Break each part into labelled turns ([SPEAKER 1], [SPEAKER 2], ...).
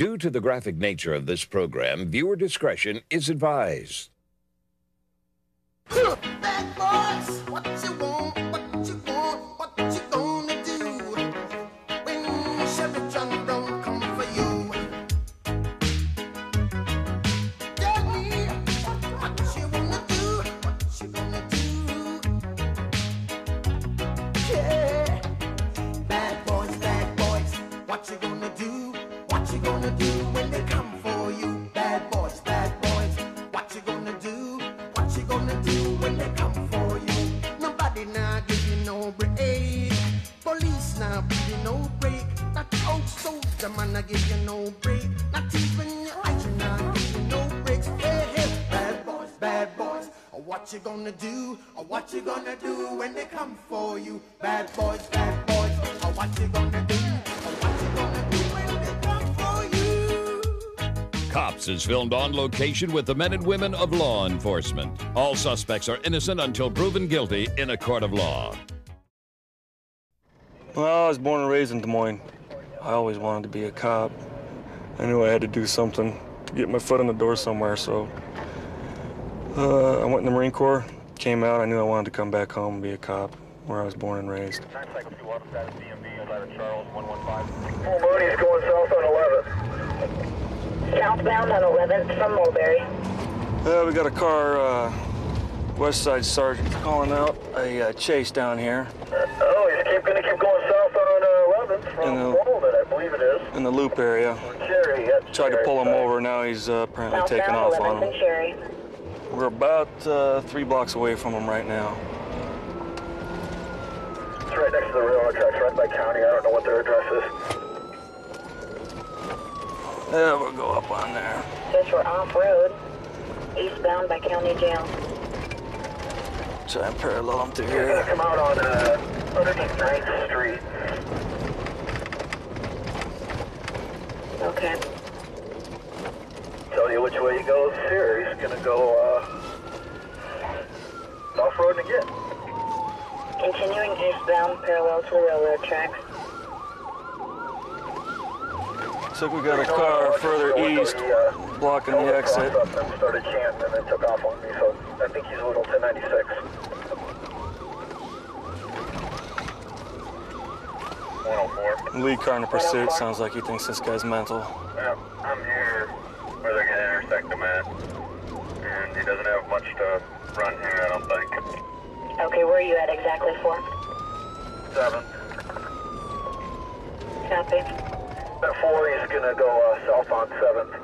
[SPEAKER 1] Due to the graphic nature of this program, viewer discretion is advised.
[SPEAKER 2] Bad boys, what you want, what you want, what you gonna do when Chevy John don't come for you? Tell me what you wanna do, what you gonna do? Yeah, bad boys, what you gonna do? What you gonna do when they come for you? Bad boys, what you gonna do? What you gonna do when they come for you? Nobody now give you no break. Police now give you no break. That old soldier man I give you no break. Not even your eyes now give you no breaks. Hey, hey, bad boys, what you gonna do? Or what you gonna do when they come for you? Bad boys, or what you gonna do? Or what you gonna do when they come for you?
[SPEAKER 1] Cops is filmed on location with the men and women of law enforcement. All suspects are innocent until proven guilty in a court of law.
[SPEAKER 3] Well, I was born and raised in Des Moines. I always wanted to be a cop. I knew I had to do something to get my foot in the door somewhere, so I went in the Marine Corps, came out. I knew I wanted to come back home and be a cop where I was born and raised.
[SPEAKER 4] Full Moody's going south on 11th.
[SPEAKER 5] Southbound on 11th from Mulberry.
[SPEAKER 3] We got a car, West Side Sergeant calling out a chase down here.
[SPEAKER 4] Oh, he's gonna keep going south on 11th from Walden, I believe it is.
[SPEAKER 3] In the Loop area.
[SPEAKER 4] Cherry, yes.
[SPEAKER 3] Tried to pull him over, now he's apparently taking off on him.
[SPEAKER 5] Cherry.
[SPEAKER 3] We're about 3 blocks away from him right now.
[SPEAKER 4] It's right next to the railroad tracks, right by county. I don't know what their address is.
[SPEAKER 3] Yeah, we'll go up on there.
[SPEAKER 5] Guess we're off-road, eastbound by County Jail.
[SPEAKER 3] Try and parallel him through
[SPEAKER 4] You're
[SPEAKER 3] here.
[SPEAKER 4] gonna come out on underneath 9th Street.
[SPEAKER 5] Okay.
[SPEAKER 4] Tell you which way he goes here. He's gonna go off-road again.
[SPEAKER 5] Continuing eastbound parallel to the railroad tracks.
[SPEAKER 3] Looks like we got a car further east blocking the exit.
[SPEAKER 4] Started chanting and then took off on me, so I think he's Littleton 96. 104.
[SPEAKER 3] Lead car in pursuit. Sounds like he thinks this guy's mental.
[SPEAKER 4] Yeah, I'm here where they're gonna intersect him at. And he doesn't have much to run here, I don't think.
[SPEAKER 5] Okay, where are you at exactly for?
[SPEAKER 4] 7.
[SPEAKER 5] Copy.
[SPEAKER 4] At 4, he's gonna go south on 7th.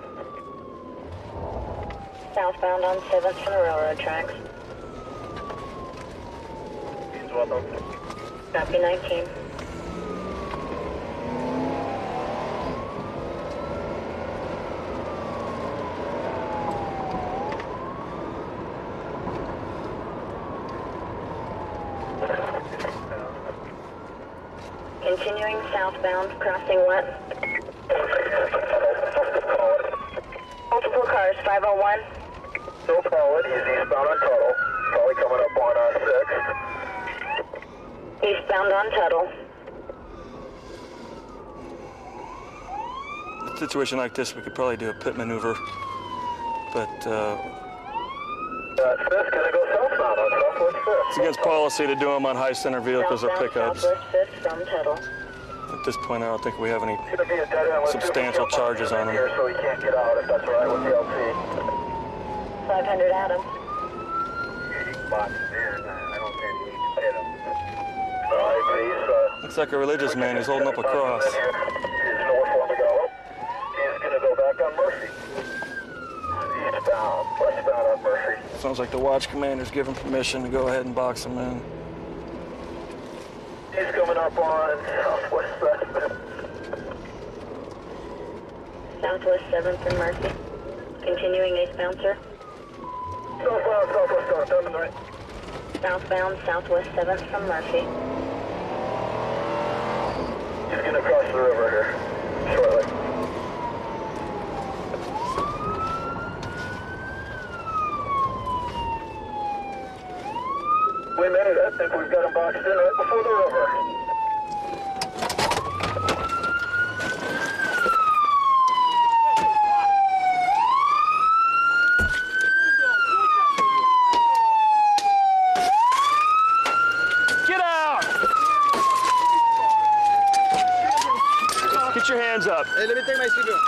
[SPEAKER 5] Southbound on 7th from the railroad tracks.
[SPEAKER 4] He's welcome.
[SPEAKER 5] Copy 19. Continuing southbound, crossing what? Multiple cars, 501.
[SPEAKER 4] No problem, he's eastbound on Tuttle. Probably coming up on 6th.
[SPEAKER 5] Eastbound on Tuttle.
[SPEAKER 3] In a situation like this, we could probably do a pit maneuver, but
[SPEAKER 4] 5th gonna go southbound on Southwest 5th.
[SPEAKER 3] it's against policy to do them on high center vehicles or
[SPEAKER 5] Southbound,
[SPEAKER 3] pickups.
[SPEAKER 5] Southwest 5th from Tuttle.
[SPEAKER 3] At this point, I don't think we have any
[SPEAKER 4] It's gonna be a dead end with
[SPEAKER 3] substantial charges on him.
[SPEAKER 4] here, so he can't get out if that's all right with the LT.
[SPEAKER 5] 500 Adam.
[SPEAKER 4] Boxed in. I don't think he needs to hit him. He's
[SPEAKER 3] Looks like a religious man. He's holding up a cross.
[SPEAKER 4] He's north on the go. He's gonna go back on Murphy. Eastbound, westbound on Murphy.
[SPEAKER 3] Sounds like the watch commander's given permission to go ahead and box him in.
[SPEAKER 4] He's coming up on Southwest 7th.
[SPEAKER 5] Southwest 7th and Murphy. Continuing eastbound, sir.
[SPEAKER 4] Southbound, Southwest 7th, right?
[SPEAKER 5] Southbound, Southwest 7th from Murphy.
[SPEAKER 4] He's gonna cross the river here shortly. Wait a minute, I think we've got him boxed in right before the river.
[SPEAKER 3] Get your hands up.
[SPEAKER 6] Hey, let me take my seatbelt.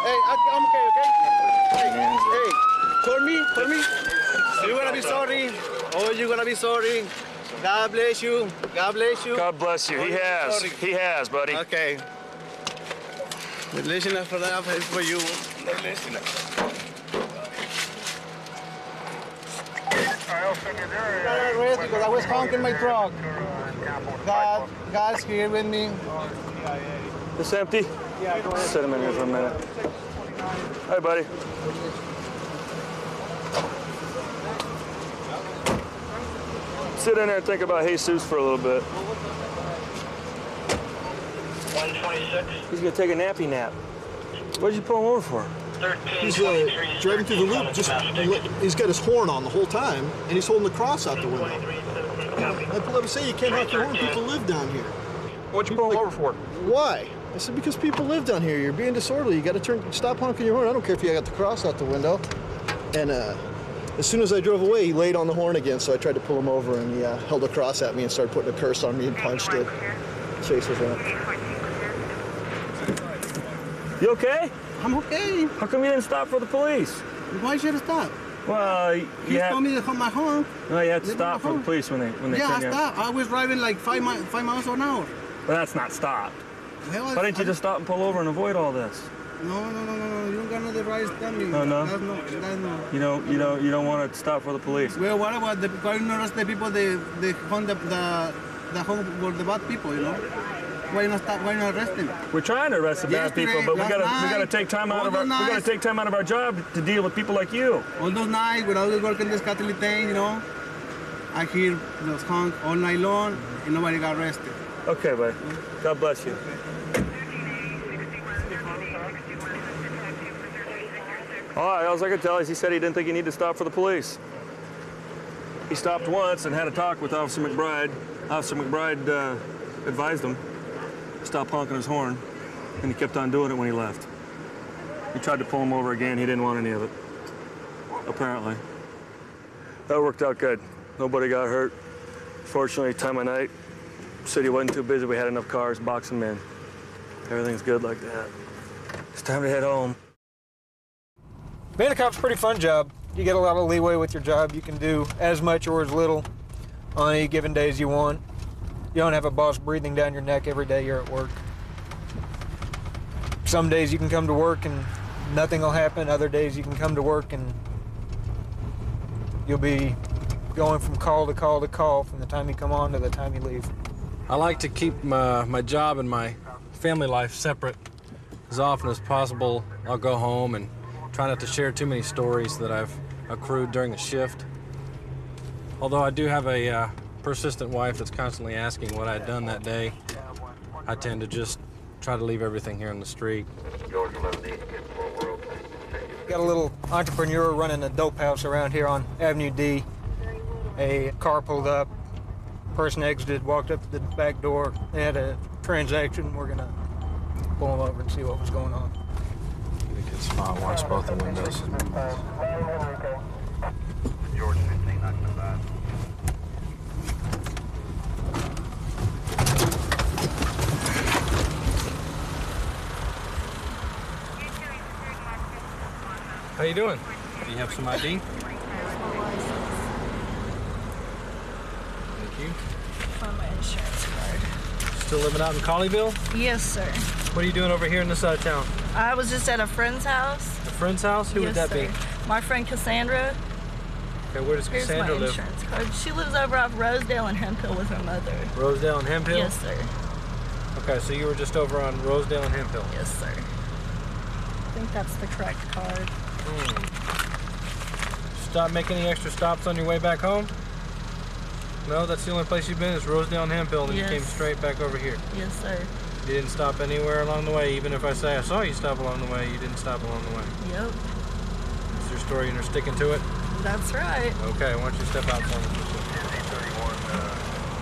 [SPEAKER 6] Hey, I'm okay? Hey, for me. You're gonna be sorry. Oh, you're gonna be sorry. God bless you. God bless you.
[SPEAKER 3] God bless you. He has. He has, buddy.
[SPEAKER 6] Okay. Listen for that is for you. Listen. Because I was honking my truck. God's here with me.
[SPEAKER 3] This empty?
[SPEAKER 6] Yeah, go ahead.
[SPEAKER 3] Sit him in here for a minute. Hi, buddy. Sit in there and think about Jesus for a little bit.
[SPEAKER 4] 126.
[SPEAKER 3] He's gonna take a nappy nap. What did you pull him over for?
[SPEAKER 7] He's driving through the loop. He's got his horn on the whole time, and he's holding the cross out the window. I pull up and say, you can't honk your horn. People live down here.
[SPEAKER 3] What'd you pull him over for?
[SPEAKER 7] Why? I said, because people live down here. You're being disorderly. You got to stop honking your horn. I don't care if you got the cross out the window. And as soon as I drove away, he laid on the horn again, so I tried to pull him over, and he held a cross at me and started putting a curse on me and punched it. Chase was around.
[SPEAKER 3] You okay?
[SPEAKER 6] I'm okay.
[SPEAKER 3] How come you didn't stop for the police?
[SPEAKER 6] Why should I stop?
[SPEAKER 3] Well,
[SPEAKER 6] You told me to hold my horn.
[SPEAKER 3] No, you had to
[SPEAKER 6] Leave
[SPEAKER 3] stop
[SPEAKER 6] my
[SPEAKER 3] for the
[SPEAKER 6] horn.
[SPEAKER 3] police when they
[SPEAKER 6] Yeah, I
[SPEAKER 3] come here.
[SPEAKER 6] stopped. I was driving like 5 miles an hour.
[SPEAKER 3] But that's not stopped.
[SPEAKER 6] Well,
[SPEAKER 3] Why didn't you just stop and pull over and avoid all this?
[SPEAKER 6] No. You don't got no right to tell me.
[SPEAKER 3] Oh, no?
[SPEAKER 6] That's no.
[SPEAKER 3] You don't want to stop for the police.
[SPEAKER 6] Well, what about the why not arrest the people? They hunt the home for the bad people, you know? Why not stop? Why not arrest them?
[SPEAKER 3] We're trying to arrest the bad
[SPEAKER 6] Yesterday,
[SPEAKER 3] people, but we
[SPEAKER 6] last
[SPEAKER 3] gotta
[SPEAKER 6] night,
[SPEAKER 3] take time out
[SPEAKER 6] all
[SPEAKER 3] of our
[SPEAKER 6] those
[SPEAKER 3] we gotta
[SPEAKER 6] nights.
[SPEAKER 3] take time out of our job to deal with people like you.
[SPEAKER 6] All those nights when I was working this Catholic thing, you know, I hear those honk all night long, and nobody got arrested.
[SPEAKER 3] Okay, buddy. God bless you. All right, all I can tell is he said he didn't think he needed to stop for the police. He stopped once and had a talk with Officer McBride. Officer McBride advised him to stop honking his horn, and he kept on doing it when he left. He tried to pull him over again. He didn't want any of it, apparently. That worked out good. Nobody got hurt. Fortunately, time of night, city wasn't too busy. We had enough cars, box them in. Everything's good like that. It's time to head home.
[SPEAKER 8] Being a cop's a pretty fun job. You get a lot of leeway with your job. You can do as much or as little on any given day as you want. You don't have a boss breathing down your neck every day you're at work. Some days you can come to work and nothing will happen. Other days you can come to work and you'll be going from call to call to call from the time you come on to the time you leave.
[SPEAKER 9] I like to keep my job and my family life separate. As often as possible, I'll go home and try not to share too many stories that I've accrued during the shift. Although I do have a persistent wife that's constantly asking what I had done that day, I tend to just try to leave everything here in the street.
[SPEAKER 8] Got a little entrepreneur running a dope house around here on Avenue D. A car pulled up, person exited, walked up to the back door. They had a transaction. We're gonna pull them over and see what was going on.
[SPEAKER 9] The kid smile, watch both the windows.
[SPEAKER 4] George 15, not too bad.
[SPEAKER 9] How you doing? Do you have some ID? Thank you.
[SPEAKER 10] On my insurance card.
[SPEAKER 9] Still living out in Colleyville?
[SPEAKER 10] Yes, sir.
[SPEAKER 9] What are you doing over here in this side of town?
[SPEAKER 10] I was just at a friend's house.
[SPEAKER 9] A friend's house? Who would that
[SPEAKER 10] Yes,
[SPEAKER 9] be?
[SPEAKER 10] sir. My friend Cassandra.
[SPEAKER 9] Okay, where does
[SPEAKER 10] Here's
[SPEAKER 9] Cassandra
[SPEAKER 10] my
[SPEAKER 9] live?
[SPEAKER 10] insurance card. She lives over off Rosedale and Hemp Hill with her mother.
[SPEAKER 9] Rosedale and Hemp Hill?
[SPEAKER 10] Yes, sir.
[SPEAKER 9] Okay, so you were just over on Rosedale and Hemp Hill?
[SPEAKER 10] Yes, sir. I think that's the correct card.
[SPEAKER 9] Stop making any extra stops on your way back home? No, that's the only place you've been is Rosedale and Hemp Hill, and
[SPEAKER 10] Yes.
[SPEAKER 9] you came straight back over here.
[SPEAKER 10] Yes, sir.
[SPEAKER 9] You didn't stop anywhere along the way, even if I say I saw you stop along the way, you didn't stop along the way.
[SPEAKER 10] Yep.
[SPEAKER 9] Is your story and you're sticking to it?
[SPEAKER 10] That's right.
[SPEAKER 9] Okay, why don't you step out for me?
[SPEAKER 4] 1031,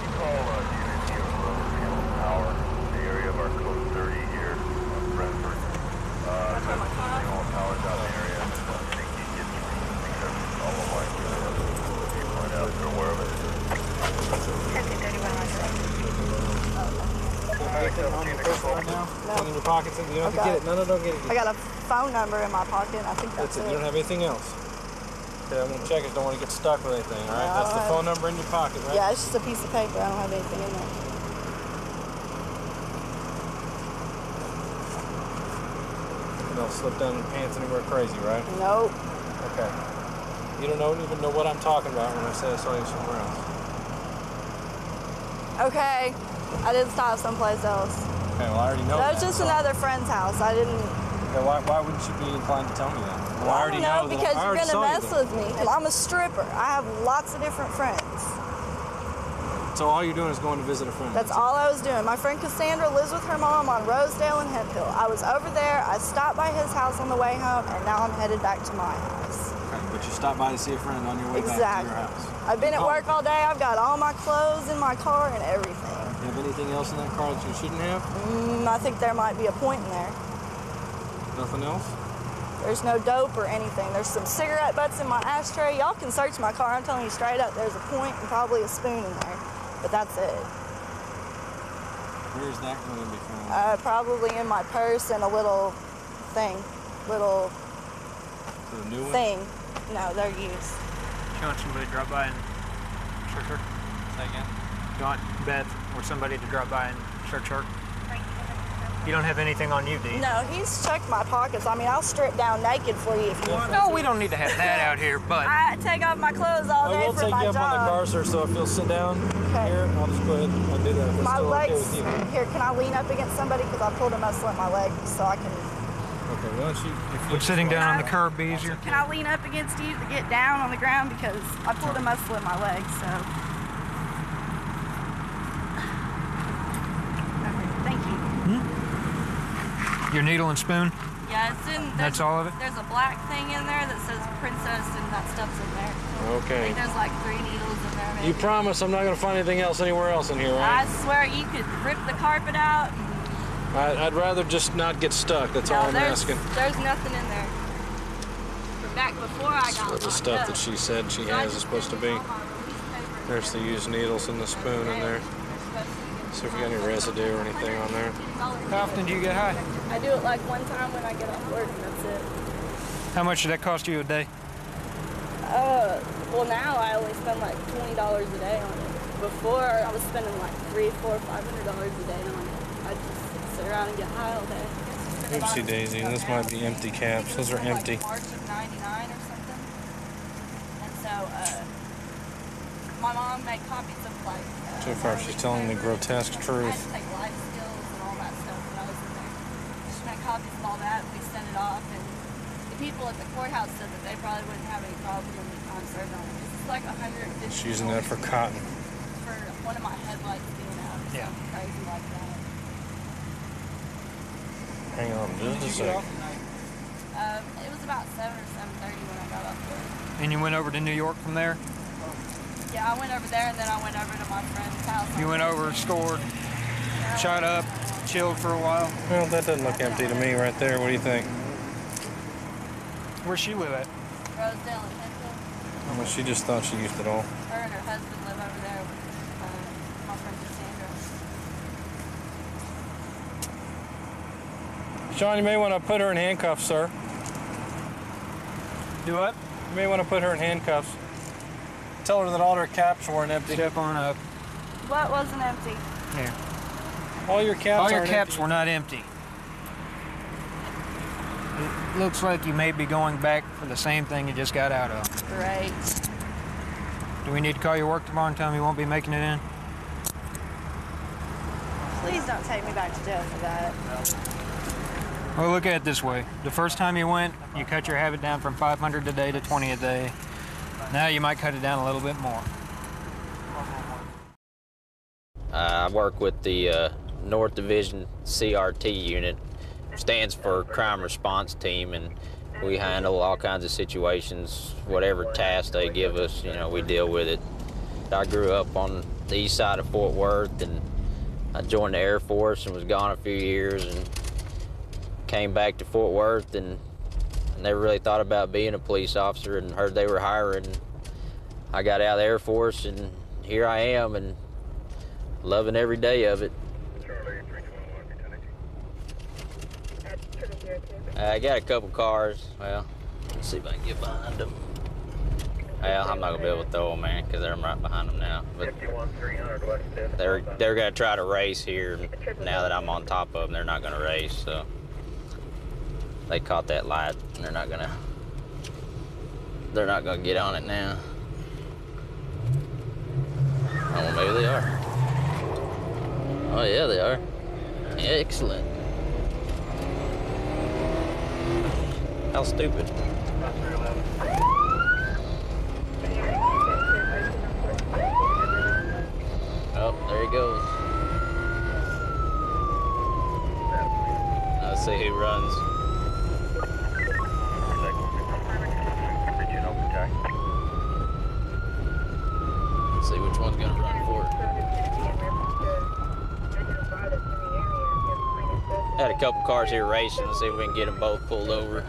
[SPEAKER 4] you call unit here from Hamilton Tower, the area of our code 30 here on Brentford. All towers out in the area. I think you get all the way to you point out you're aware of it.
[SPEAKER 5] 1031,
[SPEAKER 8] Now,
[SPEAKER 9] Anything in your pockets? You don't have to get it. No, don't get it.
[SPEAKER 10] I got a phone number in my pocket, and I think that's it.
[SPEAKER 9] You don't have anything else? Okay, I'm gonna check it. Don't want to get stuck with anything, all right? That's the phone number in your pocket, right?
[SPEAKER 10] Yeah, it's just a piece of paper. I don't have anything in there.
[SPEAKER 9] You don't slip down your pants anywhere crazy, right?
[SPEAKER 10] Nope.
[SPEAKER 9] Okay. You don't even know what I'm talking about when I say I saw you somewhere else.
[SPEAKER 10] Okay. I did stop someplace else.
[SPEAKER 9] Okay, well, I already know
[SPEAKER 10] that. That was just another friend's house. I didn't...
[SPEAKER 9] Okay, why wouldn't you be inclined to tell me that? Well, I already know
[SPEAKER 10] because you're going to mess with me. I'm a stripper. I have lots of different friends.
[SPEAKER 9] So all you're doing is going to visit a friend?
[SPEAKER 10] That's all I was doing. My friend Cassandra lives with her mom on Rosedale and Hemp Hill. I was over there. I stopped by his house on the way home, and now I'm headed back to my house.
[SPEAKER 9] Okay, but you stopped by to see a friend on your way back to your house.
[SPEAKER 10] I've been at work all day. I've got all my clothes in my car and everything.
[SPEAKER 9] You have anything else in that car that you shouldn't have?
[SPEAKER 10] I think there might be a point in there.
[SPEAKER 9] Nothing else?
[SPEAKER 10] There's no dope or anything. There's some cigarette butts in my ashtray. Y'all can search my car. I'm telling you straight up, there's a point and probably a spoon in there. But that's it.
[SPEAKER 9] Where is that going to be found?
[SPEAKER 10] Probably in my purse and a little thing. Little
[SPEAKER 9] new
[SPEAKER 10] thing. No, they're used.
[SPEAKER 8] You want somebody to drop by and search her?
[SPEAKER 9] Say again?
[SPEAKER 8] You want Beth or somebody to drop by and search her? You don't have anything on you, do you?
[SPEAKER 10] No, he's checked my pockets. I mean, I'll strip down naked for you if you want.
[SPEAKER 8] No, we don't need to have that out here, but...
[SPEAKER 10] I take off my clothes all day for my job.
[SPEAKER 9] I will take you up on the car, sir, so if you'll sit down here, I'll just go ahead and do that. If
[SPEAKER 10] my legs...
[SPEAKER 9] Okay with you.
[SPEAKER 10] Here, can I lean up against somebody? Because I pulled a muscle in my leg, so I can...
[SPEAKER 9] Okay, why don't you...
[SPEAKER 8] Would sitting down on the curb be easier?
[SPEAKER 10] Can I lean up against you to get down on the ground? Because I pulled a muscle in my leg, so... Okay, thank you.
[SPEAKER 8] Your needle and spoon?
[SPEAKER 10] Yeah, it's in...
[SPEAKER 8] That's all of it?
[SPEAKER 10] There's a black thing in there that says princess, and that stuff's in there.
[SPEAKER 9] Okay.
[SPEAKER 10] I think there's like 3 needles in there, maybe.
[SPEAKER 9] You promise I'm not going to find anything else anywhere else in here, right?
[SPEAKER 10] I swear you could rip the carpet out.
[SPEAKER 9] I'd rather just not get stuck. That's all I'm asking.
[SPEAKER 10] There's nothing in there. Back before I got
[SPEAKER 9] What the stuff that she said she has is supposed to be. There's the used needles and the spoon in there. See if we got any residue or anything on there.
[SPEAKER 8] How often do you get high?
[SPEAKER 10] I do it like one time when I get off work, and that's it.
[SPEAKER 8] How much did that cost you a day?
[SPEAKER 10] Well, now I only spend like $20 a day on it. Before, I was spending like $300, $400, $500 a day on it. I just sit around and get high all day.
[SPEAKER 9] Oopsie daisy, and this might be empty caps. Those are empty.
[SPEAKER 10] March of '99 or something. And so, my mom made copies of like.
[SPEAKER 9] So far, she's telling the grotesque
[SPEAKER 10] I
[SPEAKER 9] truth.
[SPEAKER 10] had to take life skills and all that stuff when I was in there. She made copies of all that. We sent it off, and the people at the courthouse said that they probably wouldn't have any problem with the time served on it. This is like 150.
[SPEAKER 9] She's using that for cotton.
[SPEAKER 10] For one of my headlights being out or something crazy like that.
[SPEAKER 9] Hang on just a second.
[SPEAKER 10] It was about 7 or 7:30 when I got off work.
[SPEAKER 8] And you went over to New York from there?
[SPEAKER 10] Yeah, I went over there and then I went over to my friend's house.
[SPEAKER 8] You went over, scored, shot up, chilled for a while?
[SPEAKER 9] Well, that doesn't look empty to me right there. What do you think?
[SPEAKER 8] Where's she live at?
[SPEAKER 10] Rosedale and Hemp Hill.
[SPEAKER 9] Well, she just thought she used it all.
[SPEAKER 10] Her and her husband live over there with my friend Cassandra.
[SPEAKER 9] Sean, you may want to put her in handcuffs, sir.
[SPEAKER 8] Do what?
[SPEAKER 9] You may want to put her in handcuffs. Tell her that all her caps weren't empty.
[SPEAKER 8] Step on up.
[SPEAKER 10] What wasn't empty?
[SPEAKER 8] Here.
[SPEAKER 9] All your caps
[SPEAKER 8] All your
[SPEAKER 9] aren't
[SPEAKER 8] caps
[SPEAKER 9] empty.
[SPEAKER 8] were not empty. It looks like you may be going back for the same thing you just got out of.
[SPEAKER 10] Great.
[SPEAKER 8] Do we need to call your work tomorrow and tell them you won't be making it in?
[SPEAKER 10] Please don't take me back to jail for that.
[SPEAKER 8] Well, look at it this way. The first time you went, you cut your habit down from 500 a day to 20 a day. Now you might cut it down a little bit more.
[SPEAKER 11] I work with the North Division CRT unit. Stands for Crime Response Team, and we handle all kinds of situations. Whatever task they give us, you know, we deal with it. I grew up on the east side of Fort Worth, and I joined the Air Force and was gone a few years and came back to Fort Worth and never really thought about being a police officer, and heard they were hiring. I got out of the Air Force and here I am, and loving every day of it. I got a couple cars. Well, let's see if I can get behind them. Well, I'm not gonna be able to throw them, man, because I'm right behind them now. But they're gonna try to race here. Now that I'm on top of them, they're not gonna race. So they caught that light, and they're not gonna get on it now. Oh, well, maybe they are. Oh yeah, they are. Excellent. How stupid. Oh, there he goes. Let's see who runs. Let's see which one's gonna run for it. Had a couple cars here racing. Let's see if we can get them both pulled over.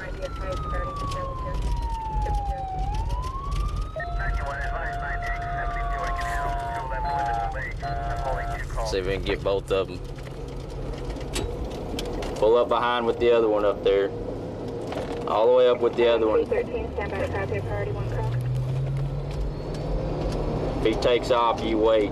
[SPEAKER 11] See if we can get both of them. Pull up behind with the other one up there. All the way up with the other one. If he takes off, you wait.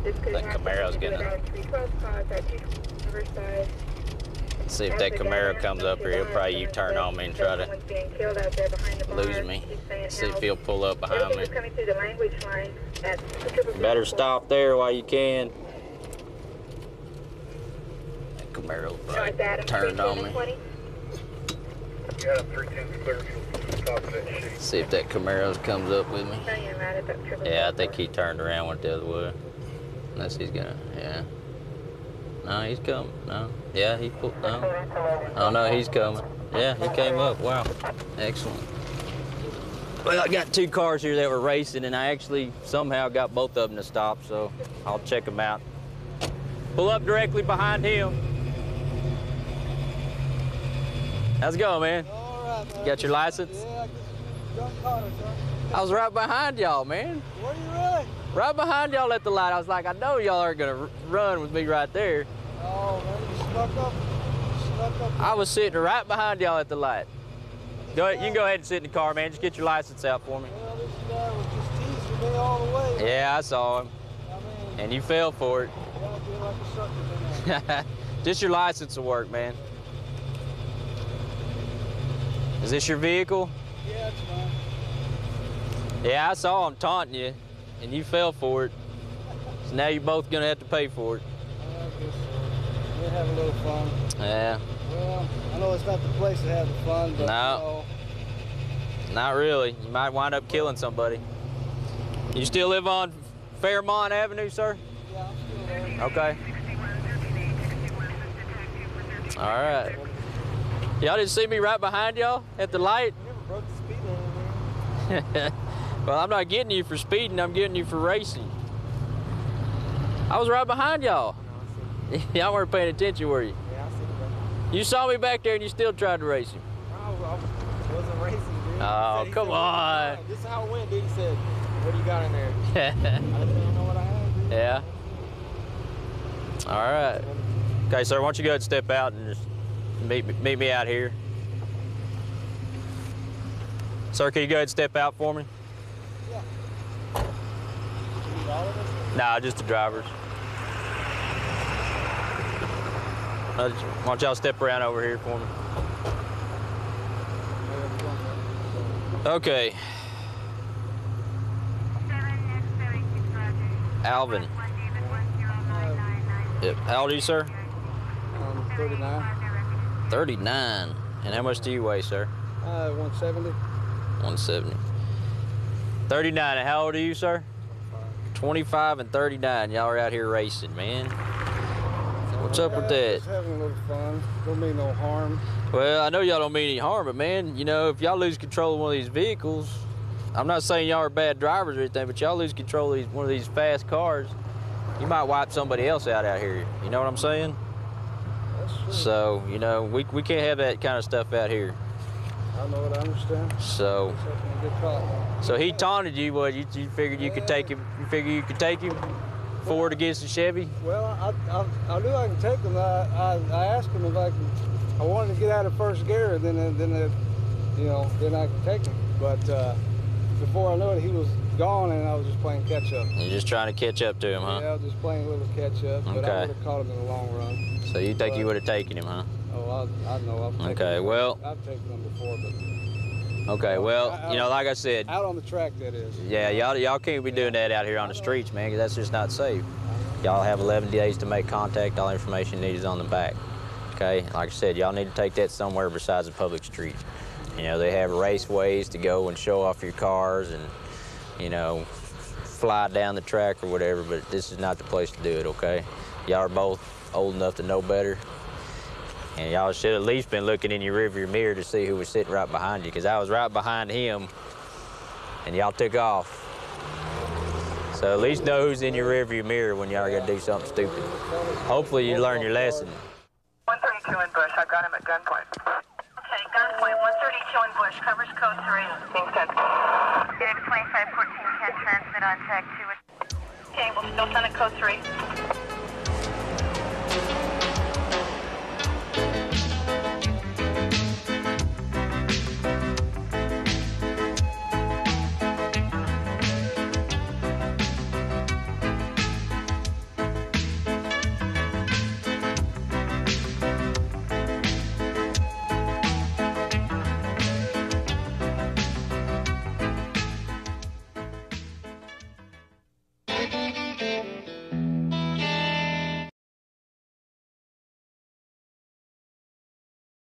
[SPEAKER 11] I think Camaro's gonna... See if that Camaro comes up here, he'll probably U-turn on me and try to lose me. See if he'll pull up behind me. Better stop there while you can. That Camaro probably turned on me. See if that Camaro comes up with me. Yeah, I think he turned around, went the other way. Unless he's gonna, yeah. No, he's coming. No. Yeah, he pulled. No. Oh, no, he's coming. Yeah, he came up. Wow. Excellent. Well, I got two cars here that were racing, and I actually somehow got both of them to stop, so I'll check them out. Pull up directly behind him. How's it going, man?
[SPEAKER 6] All right, man.
[SPEAKER 11] You got your license?
[SPEAKER 6] Yeah, I just caught her, son.
[SPEAKER 11] I was right behind y'all, man.
[SPEAKER 6] Where you really?
[SPEAKER 11] Right behind y'all at the light. I was like, I know y'all aren't gonna run with me right there.
[SPEAKER 6] Oh, man, you snuck up.
[SPEAKER 11] I was sitting right behind y'all at the light. Go ahead, you can go ahead and sit in the car, man. Just get your license out for me.
[SPEAKER 6] Well, this guy was just teasing me all the way.
[SPEAKER 11] Yeah, I saw him.
[SPEAKER 6] I mean,
[SPEAKER 11] and you fell for it.
[SPEAKER 6] Yeah, I feel like a sucker tonight.
[SPEAKER 11] Just your license will work, man. Is this your vehicle?
[SPEAKER 6] Yeah, it's mine.
[SPEAKER 11] Yeah, I saw him taunting you, and you fell for it. So now you're both gonna have to pay for it.
[SPEAKER 6] I guess so. We'll have a little fun.
[SPEAKER 11] Yeah.
[SPEAKER 6] Well, I know it's not the place to have the fun, but
[SPEAKER 11] no. Not really. You might wind up killing somebody. You still live on Fairmont Avenue, sir?
[SPEAKER 6] Yeah, I'm still there.
[SPEAKER 11] Okay. All right. Y'all didn't see me right behind y'all at the light?
[SPEAKER 6] You never broke the speed limit.
[SPEAKER 11] Well, I'm not getting you for speeding, I'm getting you for racing. I was right behind y'all. Y'all weren't paying attention, were you?
[SPEAKER 6] Yeah, I see it.
[SPEAKER 11] You saw me back there and you still tried to race him.
[SPEAKER 6] I wasn't racing, dude.
[SPEAKER 11] Oh, come on.
[SPEAKER 6] This is how it went, dude. He said, what do you got in there? I didn't know what I had, dude.
[SPEAKER 11] Yeah. All right. Okay, sir, why don't you go ahead and step out and just meet me out here. Sir, can you go ahead and step out for me?
[SPEAKER 6] Yeah. You need all of us?
[SPEAKER 11] Nah, just the drivers. Why don't y'all step around over here for me? Okay. Alvin. Yep. How old are you, sir?
[SPEAKER 6] 39.
[SPEAKER 11] 39. And how much do you weigh, sir?
[SPEAKER 6] 170.
[SPEAKER 11] 170. 39. And how old are you, sir? 25 and 39. Y'all are out here racing, man. What's up with that?
[SPEAKER 6] Just having a little fun. Don't mean no harm.
[SPEAKER 11] Well, I know y'all don't mean any harm, but man, you know, if y'all lose control of one of these vehicles, I'm not saying y'all are bad drivers or anything, but y'all lose control of one of these fast cars, you might wipe somebody else out here. You know what I'm saying?
[SPEAKER 6] That's true.
[SPEAKER 11] So, you know, we can't have that kind of stuff out here.
[SPEAKER 12] I know what I understand.
[SPEAKER 11] So he taunted you. What you figured you could take him? You figured you could take him forward against the Chevy?
[SPEAKER 12] Well, I knew I could take him. I asked him if I wanted to get out of first gear, then I could take him. But before I knew it, he was gone, and I was just playing catch up.
[SPEAKER 11] You're just trying to catch up to him, huh?
[SPEAKER 12] Yeah, I was just playing a little catch up. But I would have caught him in the long run.
[SPEAKER 11] So you think you would have taken him, huh?
[SPEAKER 12] Oh, I know. I've taken him before, but.
[SPEAKER 11] Okay, well, you know, like I said.
[SPEAKER 12] Out on the track, that is.
[SPEAKER 11] Yeah, y'all can't be doing that out here on the streets, man, because that's just not safe. Y'all have 11 days to make contact. All information needed is on the back. Okay, like I said, y'all need to take that somewhere besides a public street. You know, they have raceways to go and show off your cars and, you know, fly down the track or whatever, but this is not the place to do it, okay? Y'all are both old enough to know better. And y'all should at least been looking in your rearview mirror to see who was sitting right behind you, because I was right behind him, and y'all took off. So at least know who's in your rearview mirror when y'all are gonna do something stupid. Hopefully you learn your lesson.
[SPEAKER 13] 132 in Bush, I've got him at gunpoint. Okay, gunpoint, 132 in Bush, covers code 3. Being sent.
[SPEAKER 5] Unit 2514 can transmit on track 2.
[SPEAKER 13] Okay, we'll still send it code 3.